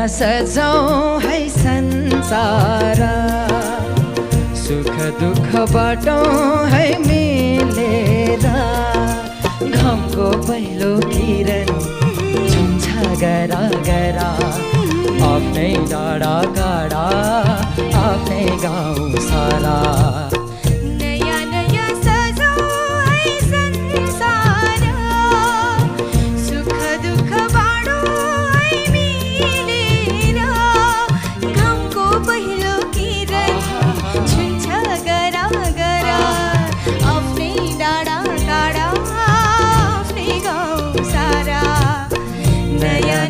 नयाँ सजाऊँ है संसार, सुख दुःख बाटौँ है मिलेर। घामको पहिलो किरण छुन्छ गरा गरा, आफ्नै डाँडा काँडा आफ्नै गाउँ सारा।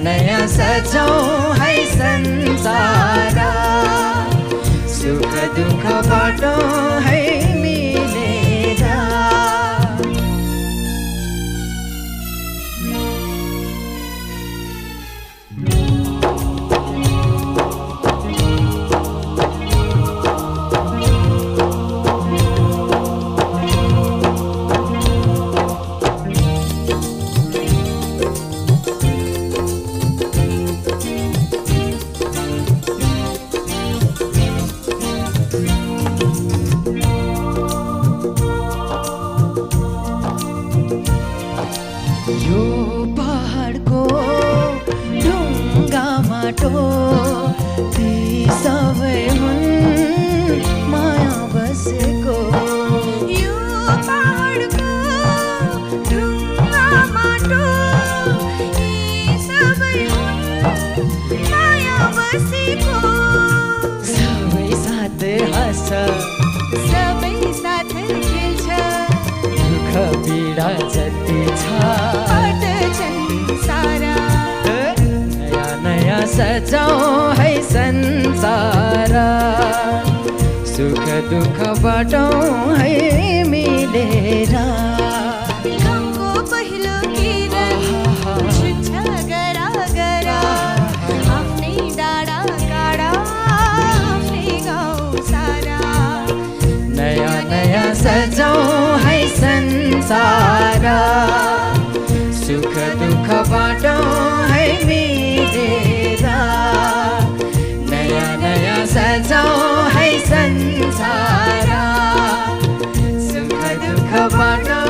नयाँ सजाऊँ है संसार, सुख दुःख बाटौँ है मिलेर। यो पहाडको ढुङ्गा माटो ती सबै हुन् माया बसेको। यो पहाडको ढुङ्गा माटो ती सबै हुन् माया बसेको। सबै साथ हाँस्छ, सबै साथ खेल्छ, दुःख पीडा जति छ सारा। नयाँ नयाँ सजाऊँ है संसार, सुख दुःख बाटौँ है मिलेर। घामको पहिलो किरण छुन्छ गरा गरा, आफ्नै डाँडा काँडा आफ्नै गाउँ सारा। नयाँ नयाँ सजाऊँ है संसार, सुख दुःख बाटौँ है मिलेर। नयाँ नयाँ सजाऊँ है संसार, सुख दुःख बाटौँ